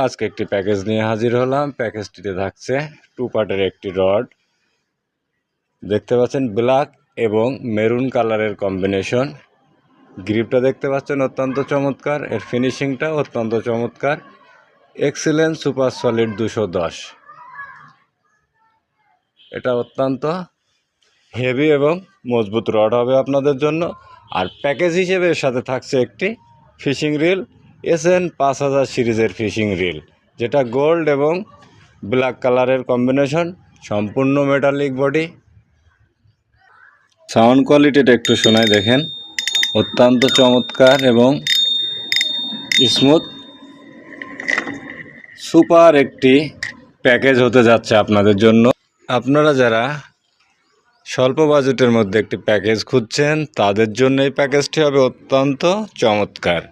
আজকে একটি প্যাকেজ নিয়ে হাজির হলাম। প্যাকেজটিতে থাকছে 2 পার্টের একটি রড। দেখতে পাচ্ছেন ব্ল্যাক এবং মেরুন কালারের কম্বিনেশন। গ্রিপটা দেখতে পাচ্ছেন অত্যন্ত চমৎকার, এর ফিনিশিংটা অত্যন্ত চমৎকার। Excellence super solid 210। এটা অত্যন্ত হেভি এবং মজবুত রড হবে আপনাদের জন্য। আর প্যাকেজ হিসেবে এর সাথে থাকছে একটি ফিশিং রিল, SN 5000 সিরিজের ফিশিং রিল, যেটা গোল্ড এবং ব্ল্যাক কালারের কম্বিনেশন, সম্পূর্ণ মেটালিক বডি। সাউন্ড কোয়ালিটিটা একটু শোনায় দেখেন, অত্যন্ত চমৎকার এবং স্মুথ। সুপার একটি প্যাকেজ হতে যাচ্ছে আপনাদের জন্য। আপনারা যারা স্বল্প বাজেটের মধ্যে একটি প্যাকেজ খুঁজছেন তাদের জন্য এই প্যাকেজটি হবে অত্যন্ত চমৎকার।